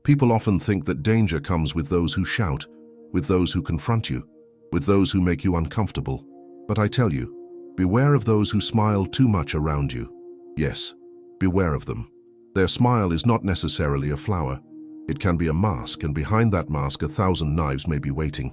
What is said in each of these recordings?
People often think that danger comes with those who shout, with those who confront you, with those who make you uncomfortable. But I tell you, beware of those who smile too much around you. Yes, beware of them. Their smile is not necessarily a flower. It can be a mask, and behind that mask 1,000 knives may be waiting.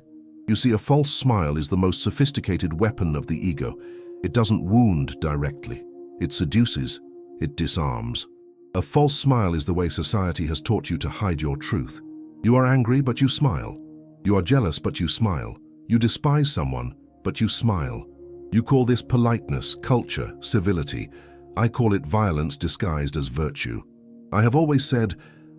You see, a false smile is the most sophisticated weapon of the ego. It doesn't wound directly. It seduces. It disarms. A false smile is the way society has taught you to hide your truth. You are angry, but you smile. You are jealous, but you smile. You despise someone, but you smile. You call this politeness, culture, civility. I call it violence disguised as virtue. I have always said,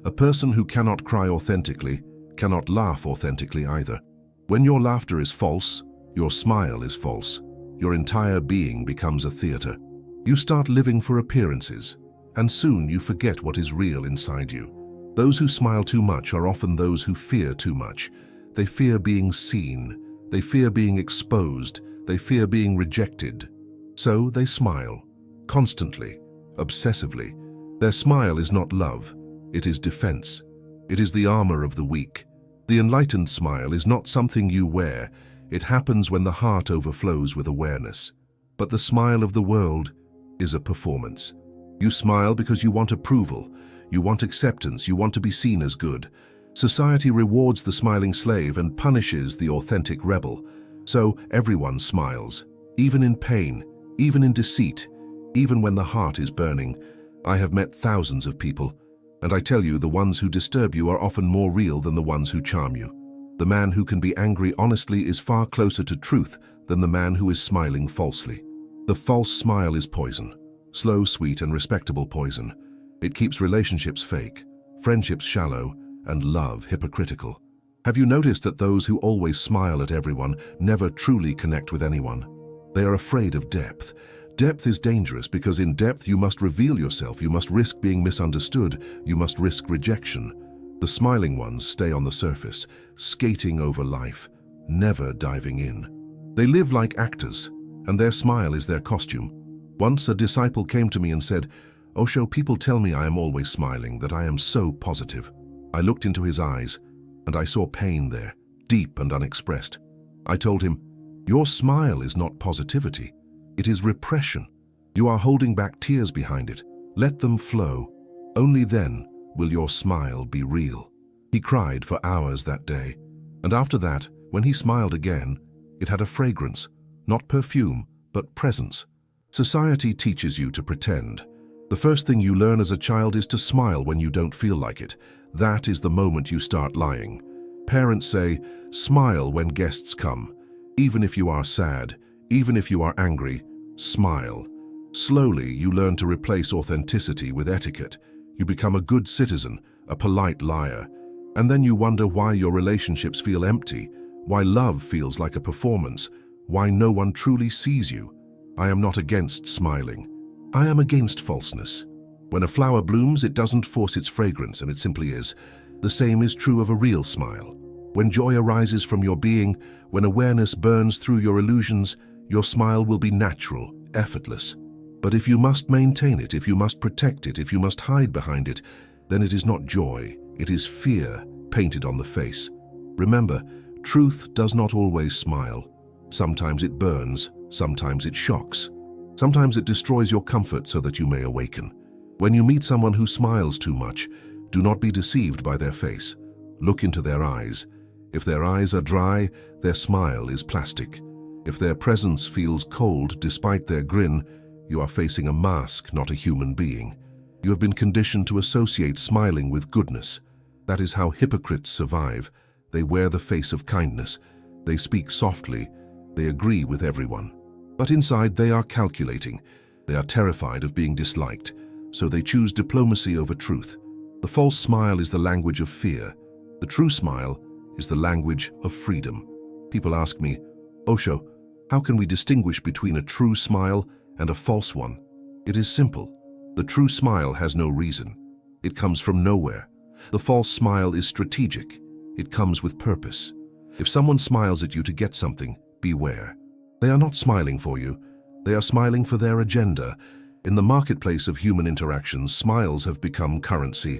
a person who cannot cry authentically cannot laugh authentically either. When your laughter is false, your smile is false. Your entire being becomes a theater. You start living for appearances, and soon you forget what is real inside you. Those who smile too much are often those who fear too much. They fear being seen. They fear being exposed. They fear being rejected. So they smile, constantly, obsessively. Their smile is not love. It is defense. It is the armor of the weak. The enlightened smile is not something you wear. It happens when the heart overflows with awareness. But the smile of the world is a performance. You smile because you want approval. You want acceptance. You want to be seen as good. Society rewards the smiling slave and punishes the authentic rebel. So everyone smiles, even in pain, even in deceit, even when the heart is burning. I have met thousands of people, and I tell you, the ones who disturb you are often more real than the ones who charm you. The man who can be angry honestly is far closer to truth than the man who is smiling falsely. The false smile is poison, slow, sweet, and respectable poison. It keeps relationships fake, friendships shallow, and love hypocritical. Have you noticed that those who always smile at everyone never truly connect with anyone? They are afraid of depth. Depth is dangerous because in depth you must reveal yourself, you must risk being misunderstood, you must risk rejection. The smiling ones stay on the surface, skating over life, never diving in. They live like actors, and their smile is their costume. Once a disciple came to me and said, "Osho, people tell me I am always smiling, that I am so positive." I looked into his eyes, and I saw pain there, deep and unexpressed. I told him, "Your smile is not positivity. It is repression. You are holding back tears behind it. Let them flow. Only then will your smile be real." He cried for hours that day, and after that, when he smiled again, it had a fragrance, not perfume, but presence. Society teaches you to pretend. The first thing you learn as a child is to smile when you don't feel like it. That is the moment you start lying. Parents say, smile when guests come. Even if you are sad, even if you are angry, smile. Slowly, you learn to replace authenticity with etiquette. You become a good citizen, a polite liar. And then you wonder why your relationships feel empty, why love feels like a performance, why no one truly sees you. I am not against smiling. I am against falseness. When a flower blooms, it doesn't force its fragrance, and it simply is. The same is true of a real smile. When joy arises from your being, when awareness burns through your illusions, your smile will be natural, effortless. But if you must maintain it, if you must protect it, if you must hide behind it, then it is not joy, it is fear painted on the face. Remember, truth does not always smile. Sometimes it burns, sometimes it shocks. Sometimes it destroys your comfort so that you may awaken. When you meet someone who smiles too much, do not be deceived by their face. Look into their eyes. If their eyes are dry, their smile is plastic. If their presence feels cold despite their grin, you are facing a mask, not a human being. You have been conditioned to associate smiling with goodness. That is how hypocrites survive. They wear the face of kindness. They speak softly. They agree with everyone. But inside they are calculating. They are terrified of being disliked, so they choose diplomacy over truth. The false smile is the language of fear. The true smile is the language of freedom. People ask me, "Osho, how can we distinguish between a true smile and a false one?" It is simple. The true smile has no reason. It comes from nowhere. The false smile is strategic. It comes with purpose. If someone smiles at you to get something, beware. They are not smiling for you. They are smiling for their agenda. In the marketplace of human interactions, smiles have become currency.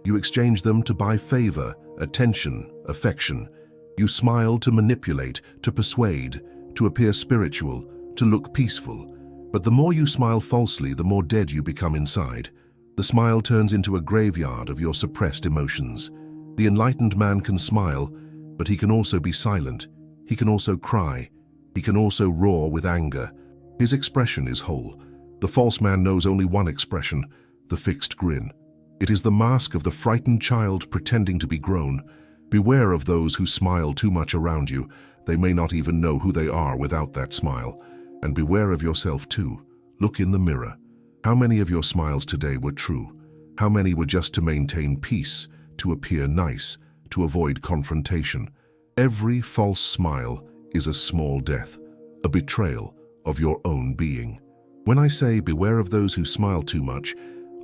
You exchange them to buy favor, attention, affection. You smile to manipulate, to persuade, to appear spiritual, to look peaceful. But the more you smile falsely, the more dead you become inside. The smile turns into a graveyard of your suppressed emotions. The enlightened man can smile, but he can also be silent. He can also cry. He can also roar with anger. His expression is whole. The false man knows only one expression, the fixed grin. It is the mask of the frightened child pretending to be grown. Beware of those who smile too much around you. They may not even know who they are without that smile. And beware of yourself too. Look in the mirror. How many of your smiles today were true? How many were just to maintain peace, to appear nice, to avoid confrontation? Every false smile is a small death, a betrayal of your own being. When I say beware of those who smile too much,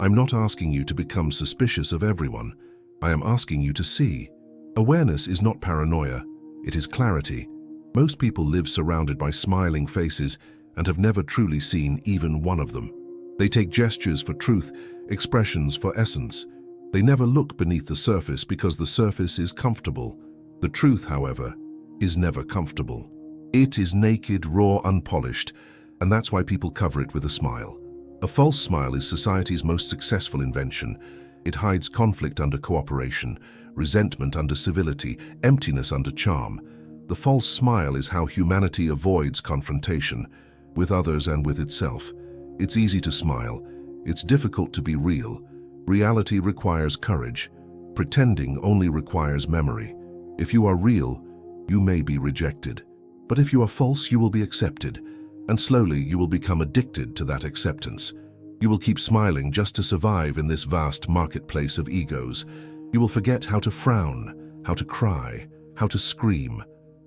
I'm not asking you to become suspicious of everyone. I am asking you to see. Awareness is not paranoia, it is clarity. Most people live surrounded by smiling faces and have never truly seen even one of them. They take gestures for truth, expressions for essence. They never look beneath the surface because the surface is comfortable. The truth, however, is never comfortable. It is naked, raw, unpolished, and that's why people cover it with a smile. A false smile is society's most successful invention. It hides conflict under cooperation, resentment under civility, emptiness under charm. The false smile is how humanity avoids confrontation, with others and with itself. It's easy to smile. It's difficult to be real. Reality requires courage. Pretending only requires memory. If you are real, you may be rejected. But if you are false, you will be accepted. And slowly you will become addicted to that acceptance. You will keep smiling just to survive in this vast marketplace of egos. You will forget how to frown, how to cry, how to scream.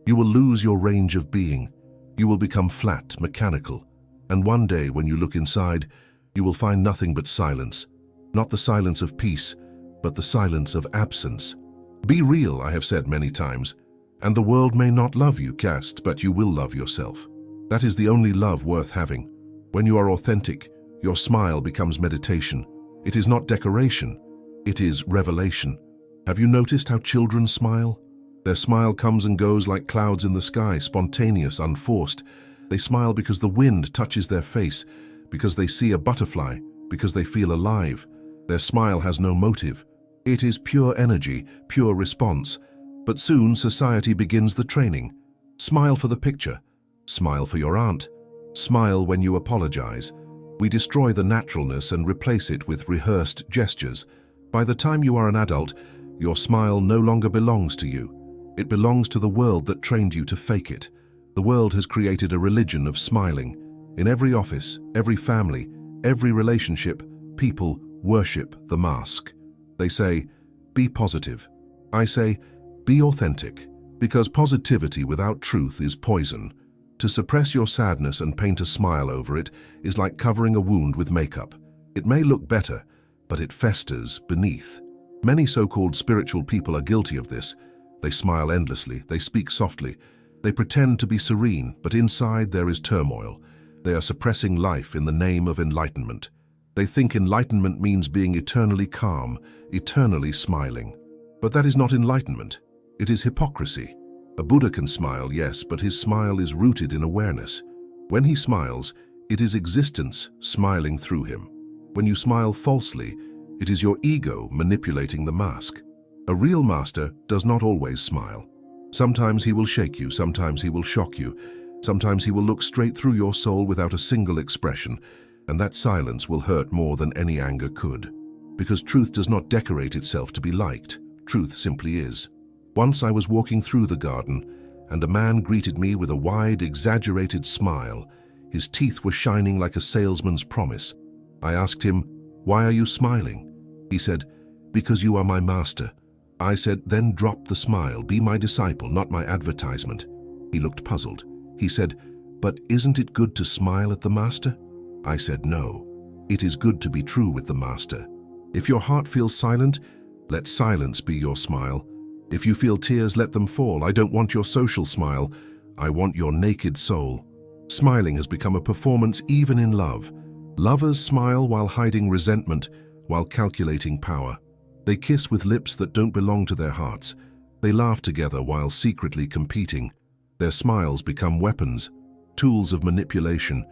You will lose your range of being. You will become flat, mechanical. And one day, when you look inside, you will find nothing but silence. Not the silence of peace, but the silence of absence. Be real, I have said many times, and the world may not love you, but you will love yourself. That is the only love worth having. When you are authentic, your smile becomes meditation. It is not decoration, it is revelation. Have you noticed how children smile? Their smile comes and goes like clouds in the sky, spontaneous, unforced. They smile because the wind touches their face, because they see a butterfly, because they feel alive. Their smile has no motive. It is pure energy, pure response. But soon society begins the training. Smile for the picture. Smile for your aunt. Smile when you apologize. We destroy the naturalness and replace it with rehearsed gestures. By the time you are an adult, your smile no longer belongs to you. It belongs to the world that trained you to fake it. The world has created a religion of smiling. In every office, every family, every relationship, people worship the mask. They say, be positive. I say, be authentic, because positivity without truth is poison. To suppress your sadness and paint a smile over it is like covering a wound with makeup. It may look better, but it festers beneath. Many so-called spiritual people are guilty of this. They smile endlessly, they speak softly, they pretend to be serene, but inside there is turmoil. They are suppressing life in the name of enlightenment. They think enlightenment means being eternally calm, eternally smiling. But that is not enlightenment. It is hypocrisy. A Buddha can smile, yes, but his smile is rooted in awareness. When he smiles, it is existence smiling through him. When you smile falsely, it is your ego manipulating the mask. A real master does not always smile. Sometimes he will shake you, sometimes he will shock you, sometimes he will look straight through your soul without a single expression, and that silence will hurt more than any anger could. Because truth does not decorate itself to be liked. Truth simply is. Once I was walking through the garden, and a man greeted me with a wide, exaggerated smile. His teeth were shining like a salesman's promise. I asked him, "Why are you smiling?" He said, "Because you are my master." I said, "Then drop the smile. Be my disciple, not my advertisement." He looked puzzled. He said, "But isn't it good to smile at the master?" I said, "No. It is good to be true with the master. If your heart feels silent, let silence be your smile. If you feel tears, let them fall. I don't want your social smile. I want your naked soul." Smiling has become a performance even in love. Lovers smile while hiding resentment, while calculating power. They kiss with lips that don't belong to their hearts. They laugh together while secretly competing. Their smiles become weapons, tools of manipulation,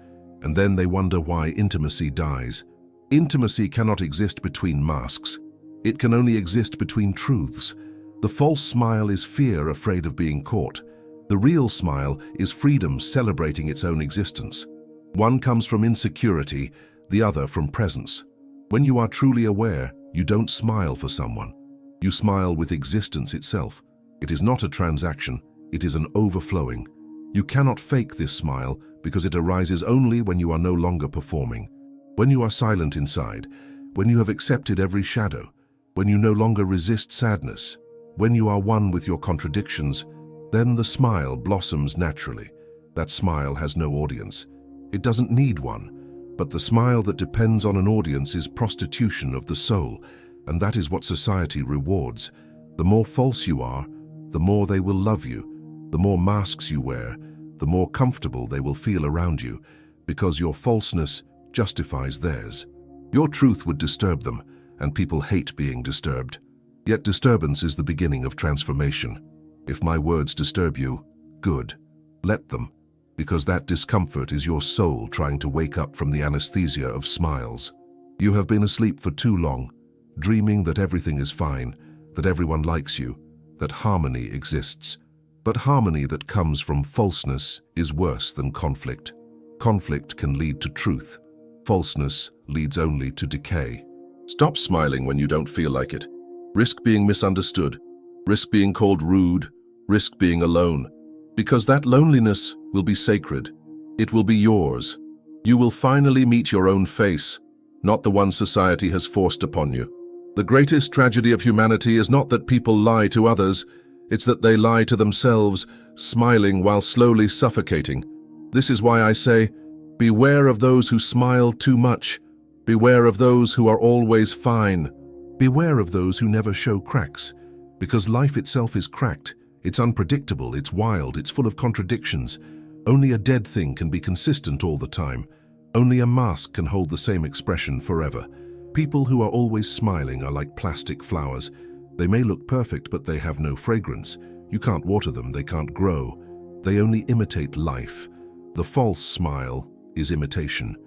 and then they wonder why intimacy dies. Intimacy cannot exist between masks. It can only exist between truths. The false smile is fear afraid of being caught. The real smile is freedom celebrating its own existence. One comes from insecurity, the other from presence. When you are truly aware, you don't smile for someone. You smile with existence itself. It is not a transaction, it is an overflowing. You cannot fake this smile because it arises only when you are no longer performing. When you are silent inside, when you have accepted every shadow, when you no longer resist sadness, when you are one with your contradictions, then the smile blossoms naturally. That smile has no audience. It doesn't need one. But the smile that depends on an audience is prostitution of the soul, and that is what society rewards. The more false you are, the more they will love you. The more masks you wear, the more comfortable they will feel around you, because your falseness justifies theirs. Your truth would disturb them, and people hate being disturbed. Yet disturbance is the beginning of transformation. If my words disturb you, good. Let them, because that discomfort is your soul trying to wake up from the anesthesia of smiles. You have been asleep for too long, dreaming that everything is fine, that everyone likes you, that harmony exists. But harmony that comes from falseness is worse than conflict. Conflict can lead to truth. Falseness leads only to decay. Stop smiling when you don't feel like it. Risk being misunderstood. Risk being called rude. Risk being alone. Because that loneliness will be sacred. It will be yours. You will finally meet your own face, not the one society has forced upon you. The greatest tragedy of humanity is not that people lie to others, it's that they lie to themselves, smiling while slowly suffocating. This is why I say, beware of those who smile too much. Beware of those who are always fine. Beware of those who never show cracks, because life itself is cracked. It's unpredictable, it's wild, it's full of contradictions. Only a dead thing can be consistent all the time. Only a mask can hold the same expression forever. People who are always smiling are like plastic flowers. They may look perfect, but they have no fragrance. You can't water them, they can't grow. They only imitate life. The false smile is imitation.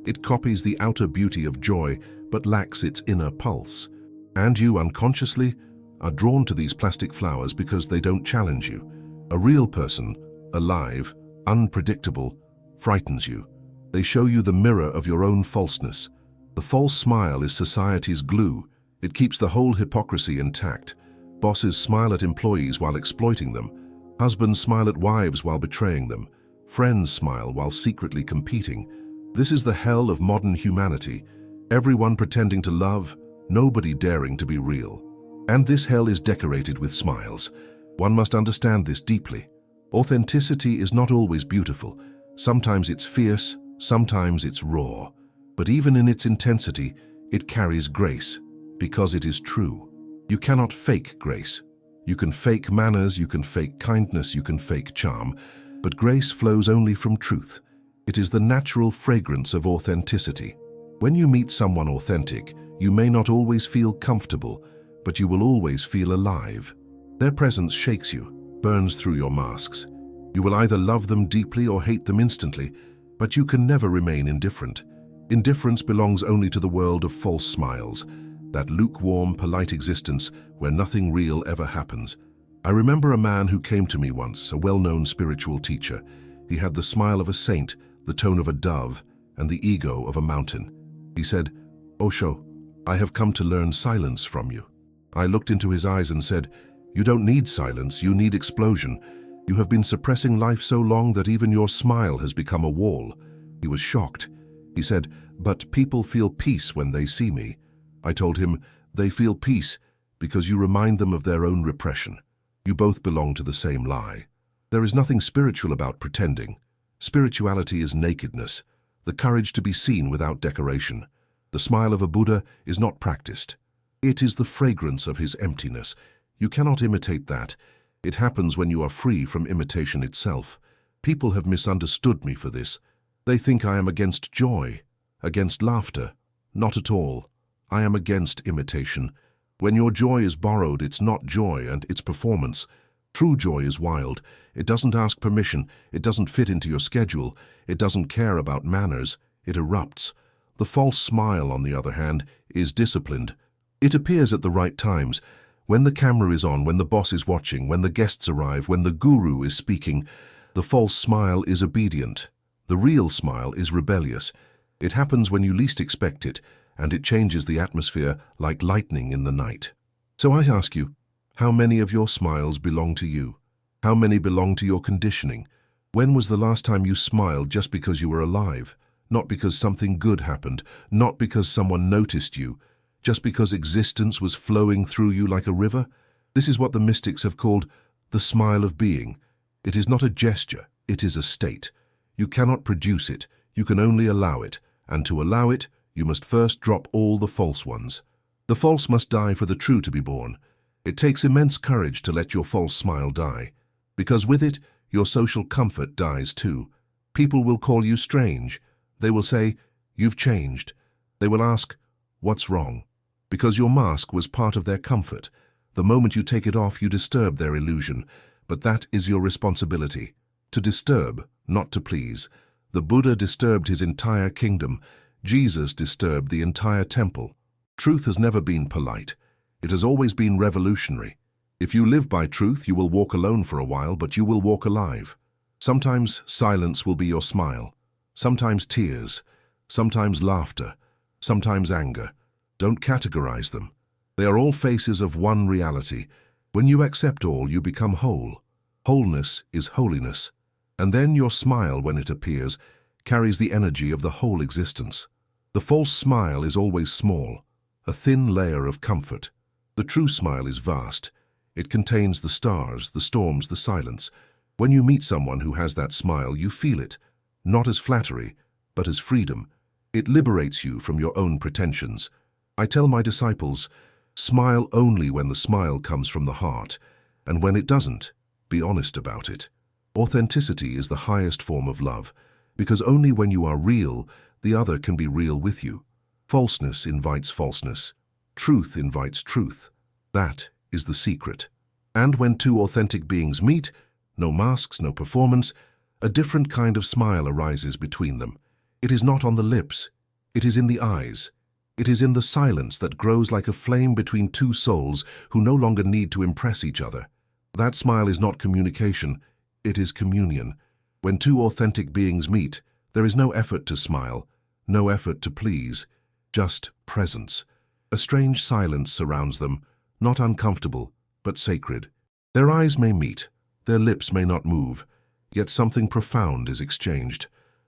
It copies the outer beauty of joy, but lacks its inner pulse. And you, unconsciously, are drawn to these plastic flowers because they don't challenge you. A real person, alive, unpredictable, frightens you. They show you the mirror of your own falseness. The false smile is society's glue. It keeps the whole hypocrisy intact. Bosses smile at employees while exploiting them. Husbands smile at wives while betraying them. Friends smile while secretly competing. This is the hell of modern humanity. Everyone pretending to love, nobody daring to be real. And this hell is decorated with smiles. One must understand this deeply. Authenticity is not always beautiful. Sometimes it's fierce, sometimes it's raw. But even in its intensity, it carries grace, because it is true. You cannot fake grace. You can fake manners, you can fake kindness, you can fake charm, but grace flows only from truth. It is the natural fragrance of authenticity. When you meet someone authentic, you may not always feel comfortable, but you will always feel alive. Their presence shakes you, burns through your masks. You will either love them deeply or hate them instantly, but you can never remain indifferent. Indifference belongs only to the world of false smiles, that lukewarm, polite existence where nothing real ever happens. I remember a man who came to me once, a well-known spiritual teacher. He had the smile of a saint, the tone of a dove, and the ego of a mountain. He said, "Osho, I have come to learn silence from you." I looked into his eyes and said, "You don't need silence, you need explosion. You have been suppressing life so long that even your smile has become a wall." He was shocked. He said, "But people feel peace when they see me." I told him, "They feel peace because you remind them of their own repression. You both belong to the same lie." There is nothing spiritual about pretending. Spirituality is nakedness, the courage to be seen without decoration. The smile of a Buddha is not practiced. It is the fragrance of his emptiness. You cannot imitate that. It happens when you are free from imitation itself. People have misunderstood me for this. They think I am against joy, against laughter. Not at all. I am against imitation. When your joy is borrowed, it's not joy and it's performance. True joy is wild. It doesn't ask permission. It doesn't fit into your schedule. It doesn't care about manners. It erupts. The false smile, on the other hand, is disciplined. It appears at the right times. When the camera is on, when the boss is watching, when the guests arrive, when the guru is speaking. The false smile is obedient. The real smile is rebellious. It happens when you least expect it, and it changes the atmosphere like lightning in the night. So I ask you, how many of your smiles belong to you? How many belong to your conditioning? When was the last time you smiled just because you were alive? Not because something good happened, not because someone noticed you, just because existence was flowing through you like a river? This is what the mystics have called the smile of being. It is not a gesture, it is a state. You cannot produce it, you can only allow it, and to allow it, you must first drop all the false ones. The false must die for the true to be born. It takes immense courage to let your false smile die, because with it, your social comfort dies too. People will call you strange. They will say, "You've changed." They will ask, "What's wrong?" Because your mask was part of their comfort. The moment you take it off, you disturb their illusion. But that is your responsibility. To disturb, not to please. The Buddha disturbed his entire kingdom. Jesus disturbed the entire temple. Truth has never been polite. It has always been revolutionary. If you live by truth, you will walk alone for a while, but you will walk alive. Sometimes silence will be your smile. Sometimes tears. Sometimes laughter. Sometimes anger. Don't categorize them. They are all faces of one reality. When you accept all, you become whole. Wholeness is holiness. And then your smile, when it appears, carries the energy of the whole existence. The false smile is always small, a thin layer of comfort. The true smile is vast. It contains the stars, the storms, the silence. When you meet someone who has that smile, you feel it, not as flattery, but as freedom. It liberates you from your own pretensions. I tell my disciples, smile only when the smile comes from the heart, and when it doesn't, be honest about it. Authenticity is the highest form of love, because only when you are real, the other can be real with you. Falseness invites falseness. Truth invites truth. That is the secret. And when two authentic beings meet, no masks, no performance, a different kind of smile arises between them. It is not on the lips. It is in the eyes. It is in the silence that grows like a flame between two souls who no longer need to impress each other. That smile is not communication. It is communion. When two authentic beings meet, there is no effort to smile, no effort to please, just presence. A strange silence surrounds them, not uncomfortable, but sacred. Their eyes may meet, their lips may not move, yet something profound is exchanged.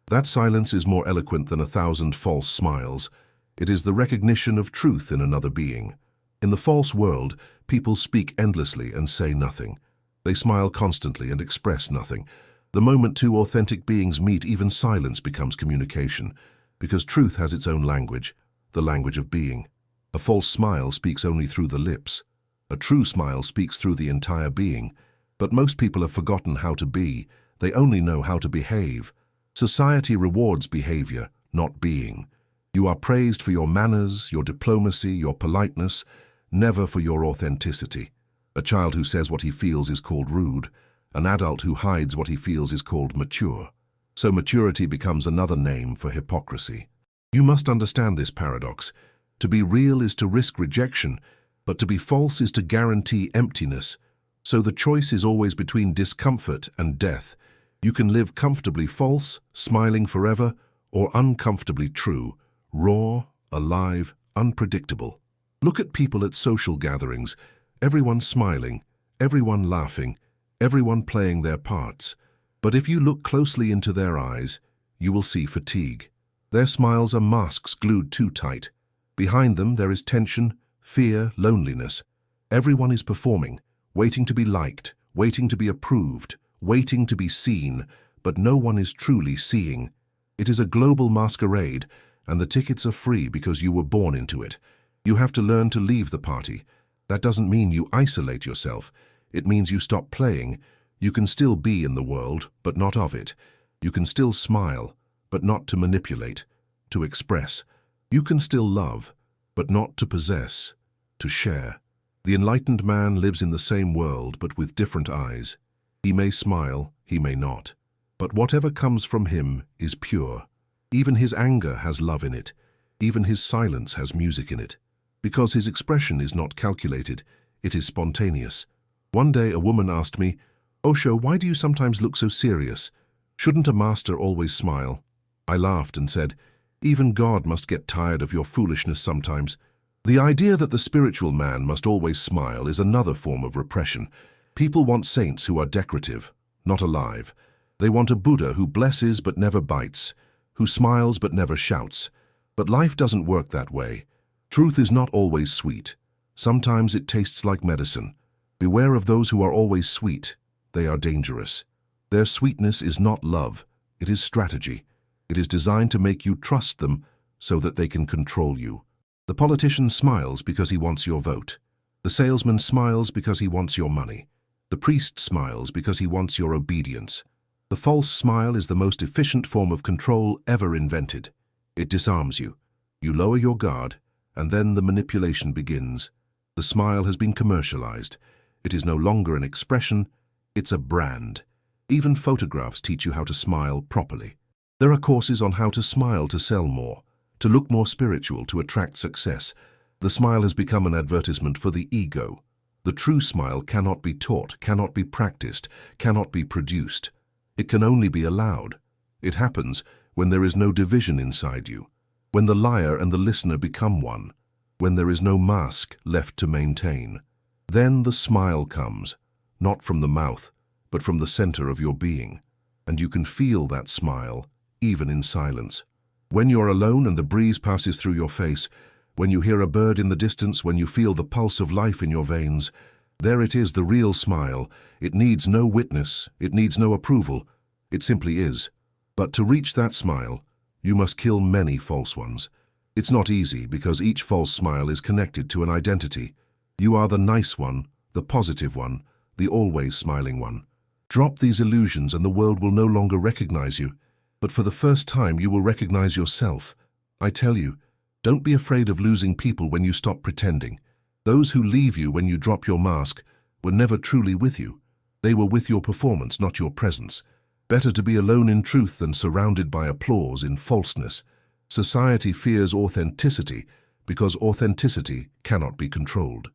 That silence is more eloquent than 1,000 false smiles. It is the recognition of truth in another being. In the false world, people speak endlessly and say nothing. They smile constantly and express nothing. The moment two authentic beings meet, even silence becomes communication, because truth has its own language, the language of being. A false smile speaks only through the lips. A true smile speaks through the entire being. But most people have forgotten how to be. They only know how to behave. Society rewards behavior, not being. You are praised for your manners, your diplomacy, your politeness, never for your authenticity. A child who says what he feels is called rude. An adult who hides what he feels is called mature. So maturity becomes another name for hypocrisy. You must understand this paradox. To be real is to risk rejection, but to be false is to guarantee emptiness. So the choice is always between discomfort and death. You can live comfortably false, smiling forever, or uncomfortably true, raw, alive, unpredictable. Look at people at social gatherings. Everyone smiling, everyone laughing, everyone playing their parts. But if you look closely into their eyes, you will see fatigue. Their smiles are masks glued too tight. Behind them there is tension, fear, loneliness. Everyone is performing, waiting to be liked, waiting to be approved, waiting to be seen, but no one is truly seeing. It is a global masquerade, and the tickets are free because you were born into it. You have to learn to leave the party. That doesn't mean you isolate yourself. It means you stop playing. You can still be in the world, but not of it. You can still smile, but not to manipulate, to express. You can still love, but not to possess. to share. The enlightened man lives in the same world but with different eyes. He may smile, he may not, but whatever comes from him is pure. Even his anger has love in it. Even his silence has music in it. Because his expression is not calculated, it is spontaneous. One day a woman asked me, "Osho, why do you sometimes look so serious? Shouldn't a master always smile?" I laughed and said, "Even God must get tired of your foolishness sometimes." The idea that the spiritual man must always smile is another form of repression. People want saints who are decorative, not alive. They want a Buddha who blesses but never bites, who smiles but never shouts. But life doesn't work that way. Truth is not always sweet. Sometimes it tastes like medicine. Beware of those who are always sweet. They are dangerous. Their sweetness is not love. It is strategy. It is designed to make you trust them so that they can control you. The politician smiles because he wants your vote. The salesman smiles because he wants your money. The priest smiles because he wants your obedience. The false smile is the most efficient form of control ever invented. It disarms you. You lower your guard, and then the manipulation begins. The smile has been commercialized. It is no longer an expression, it's a brand. Even photographs teach you how to smile properly. There are courses on how to smile to sell more, to look more spiritual, to attract success. The smile has become an advertisement for the ego. The true smile cannot be taught, cannot be practiced, cannot be produced. It can only be allowed. It happens when there is no division inside you, when the liar and the listener become one, when there is no mask left to maintain. Then the smile comes, not from the mouth, but from the center of your being, and you can feel that smile, even in silence. When you're alone and the breeze passes through your face, when you hear a bird in the distance, when you feel the pulse of life in your veins, there it is, the real smile. It needs no witness, it needs no approval, it simply is. But to reach that smile, you must kill many false ones. It's not easy because each false smile is connected to an identity. You are the nice one, the positive one, the always smiling one. Drop these illusions and the world will no longer recognize you. But for the first time, you will recognize yourself. I tell you, don't be afraid of losing people when you stop pretending. Those who leave you when you drop your mask were never truly with you. They were with your performance, not your presence. Better to be alone in truth than surrounded by applause in falseness. Society fears authenticity because authenticity cannot be controlled.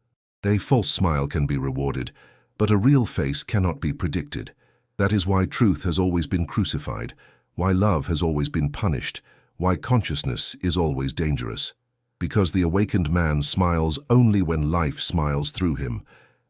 A false smile can be rewarded, but a real face cannot be predicted. That is why truth has always been crucified, why love has always been punished, why consciousness is always dangerous. Because the awakened man smiles only when life smiles through him,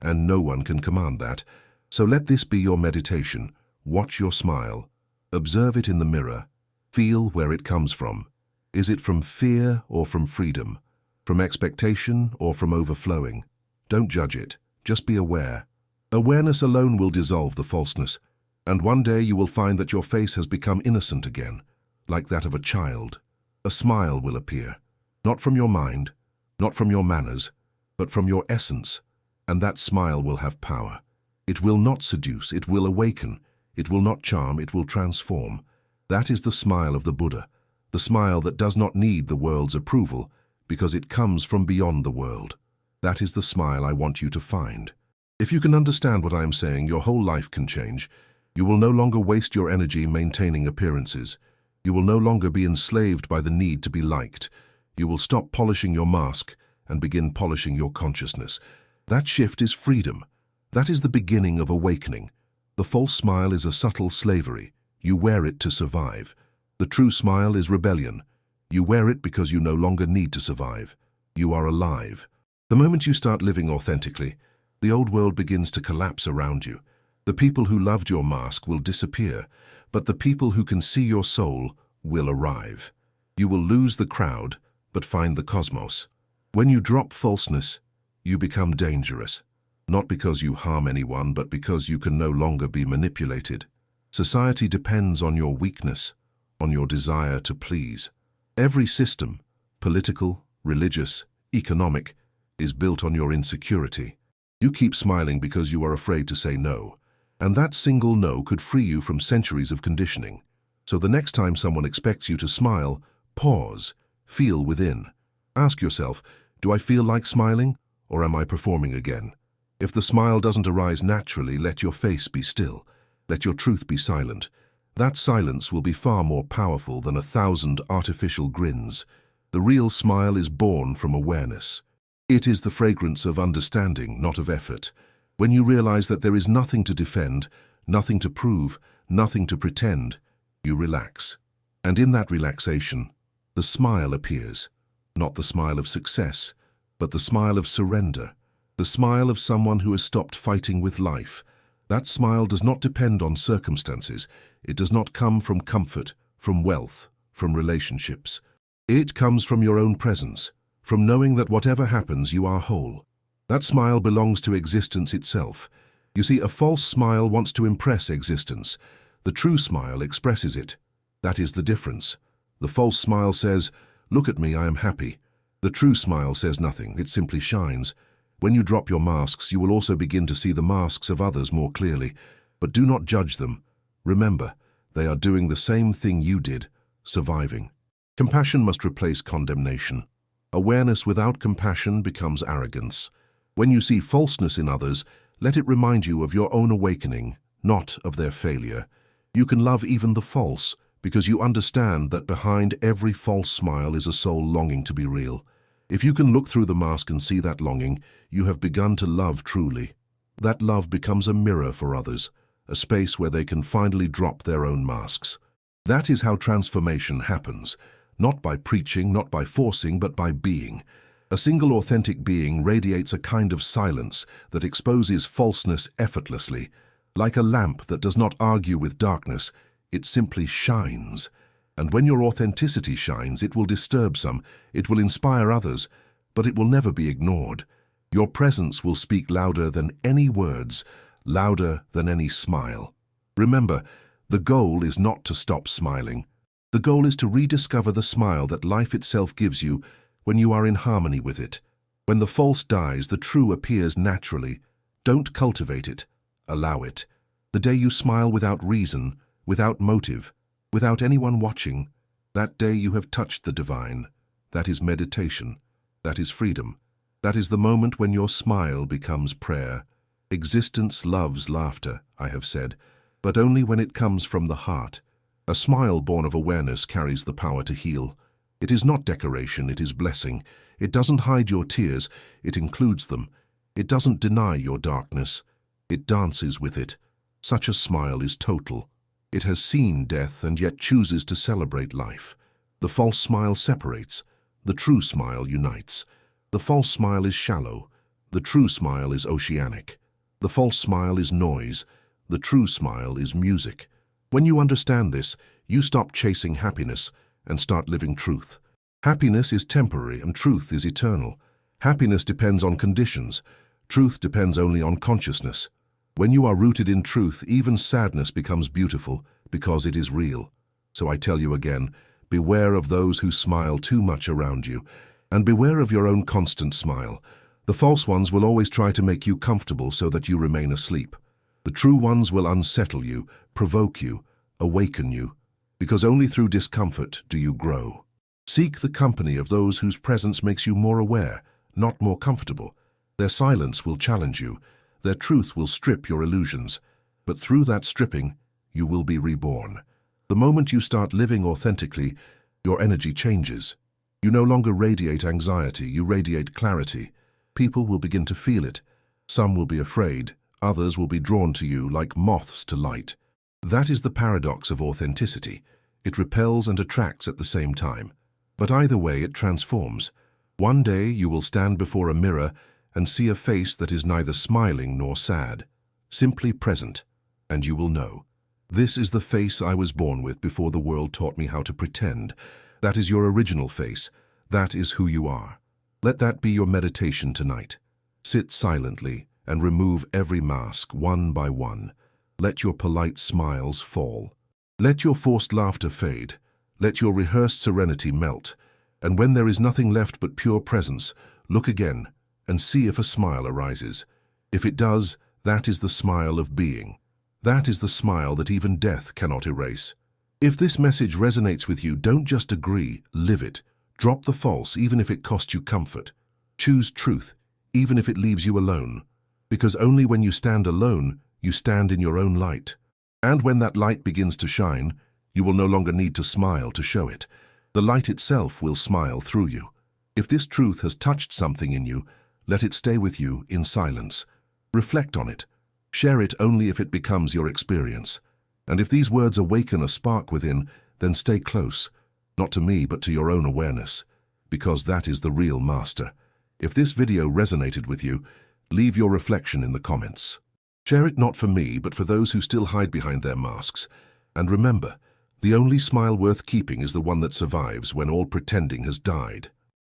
and no one can command that. So let this be your meditation. Watch your smile. Observe it in the mirror. Feel where it comes from. Is it from fear or from freedom? From expectation or from overflowing? Don't judge it. Just be aware. Awareness alone will dissolve the falseness, and one day you will find that your face has become innocent again, like that of a child. A smile will appear, not from your mind, not from your manners, but from your essence, and that smile will have power. It will not seduce, it will awaken. It will not charm, it will transform. That is the smile of the Buddha, the smile that does not need the world's approval because it comes from beyond the world. That is the smile I want you to find. If you can understand what I am saying, your whole life can change. You will no longer waste your energy maintaining appearances. You will no longer be enslaved by the need to be liked. You will stop polishing your mask and begin polishing your consciousness. That shift is freedom. That is the beginning of awakening. The false smile is a subtle slavery. You wear it to survive. The true smile is rebellion. You wear it because you no longer need to survive. You are alive. The moment you start living authentically, the old world begins to collapse around you. The people who loved your mask will disappear, but the people who can see your soul will arrive. You will lose the crowd, but find the cosmos. When you drop falseness, you become dangerous. Not because you harm anyone, but because you can no longer be manipulated. Society depends on your weakness, on your desire to please. Every system, political, religious, economic, is built on your insecurity. You keep smiling because you are afraid to say no, and that single no could free you from centuries of conditioning. So the next time someone expects you to smile, pause, feel within. Ask yourself, do I feel like smiling, Or am I performing again? If the smile doesn't arise naturally, let your face be still. Let your truth be silent. That silence will be far more powerful than 1,000 artificial grins. The real smile is born from awareness. It is the fragrance of understanding, not of effort. When you realize that there is nothing to defend, nothing to prove, nothing to pretend, you relax. And in that relaxation, the smile appears. Not the smile of success, but the smile of surrender. The smile of someone who has stopped fighting with life. That smile does not depend on circumstances. It does not come from comfort, from wealth, from relationships. It comes from your own presence, from knowing that whatever happens, you are whole. That smile belongs to existence itself. You see, a false smile wants to impress existence. The true smile expresses it. That is the difference. The false smile says, "Look at me, I am happy." The true smile says nothing, it simply shines. When you drop your masks, you will also begin to see the masks of others more clearly. But do not judge them. Remember, they are doing the same thing you did, surviving. Compassion must replace condemnation. Awareness without compassion becomes arrogance. When you see falseness in others, let it remind you of your own awakening, not of their failure. You can love even the false, because you understand that behind every false smile is a soul longing to be real. If you can look through the mask and see that longing, you have begun to love truly. That love becomes a mirror for others, a space where they can finally drop their own masks. That is how transformation happens, not by preaching, not by forcing, but by being. A single authentic being radiates a kind of silence that exposes falseness effortlessly. Like a lamp that does not argue with darkness, it simply shines. And when your authenticity shines, it will disturb some, it will inspire others, but it will never be ignored. Your presence will speak louder than any words, louder than any smile. Remember, the goal is not to stop smiling. The goal is to rediscover the smile that life itself gives you when you are in harmony with it. When the false dies, the true appears naturally. Don't cultivate it, allow it. The day you smile without reason, without motive, without anyone watching, that day you have touched the divine. That is meditation. That is freedom. That is the moment when your smile becomes prayer. Existence loves laughter, I have said, but only when it comes from the heart. A smile born of awareness carries the power to heal. It is not decoration, it is blessing. It doesn't hide your tears, it includes them. It doesn't deny your darkness, it dances with it. Such a smile is total. It has seen death and yet chooses to celebrate life. The false smile separates. The true smile unites. The false smile is shallow. The true smile is oceanic. The false smile is noise. The true smile is music. When you understand this, you stop chasing happiness and start living truth. Happiness is temporary and truth is eternal. Happiness depends on conditions. Truth depends only on consciousness. When you are rooted in truth, even sadness becomes beautiful because it is real. So I tell you again, beware of those who smile too much around you, and beware of your own constant smile. The false ones will always try to make you comfortable so that you remain asleep. The true ones will unsettle you, provoke you, awaken you, because only through discomfort do you grow. Seek the company of those whose presence makes you more aware, not more comfortable. Their silence will challenge you. Their truth will strip your illusions, but through that stripping, you will be reborn. The moment you start living authentically, your energy changes. You no longer radiate anxiety, you radiate clarity. People will begin to feel it. Some will be afraid, others will be drawn to you like moths to light. That is the paradox of authenticity. It repels and attracts at the same time. But either way, it transforms. One day you will stand before a mirror and see a face that is neither smiling nor sad, simply present, and you will know. This is the face I was born with before the world taught me how to pretend. That is your original face. That is who you are. Let that be your meditation tonight. Sit silently and remove every mask one by one. Let your polite smiles fall. Let your forced laughter fade. Let your rehearsed serenity melt. And when there is nothing left but pure presence, look again and see if a smile arises. If it does, that is the smile of being. That is the smile that even death cannot erase. If this message resonates with you, don't just agree, live it. Drop the false, even if it costs you comfort. Choose truth, even if it leaves you alone. Because only when you stand alone, you stand in your own light. And when that light begins to shine, you will no longer need to smile to show it. The light itself will smile through you. If this truth has touched something in you, let it stay with you in silence. Reflect on it. Share it only if it becomes your experience. And if these words awaken a spark within, then stay close, not to me but to your own awareness, because that is the real master. If this video resonated with you, leave your reflection in the comments. Share it not for me but for those who still hide behind their masks. And remember, the only smile worth keeping is the one that survives when all pretending has died.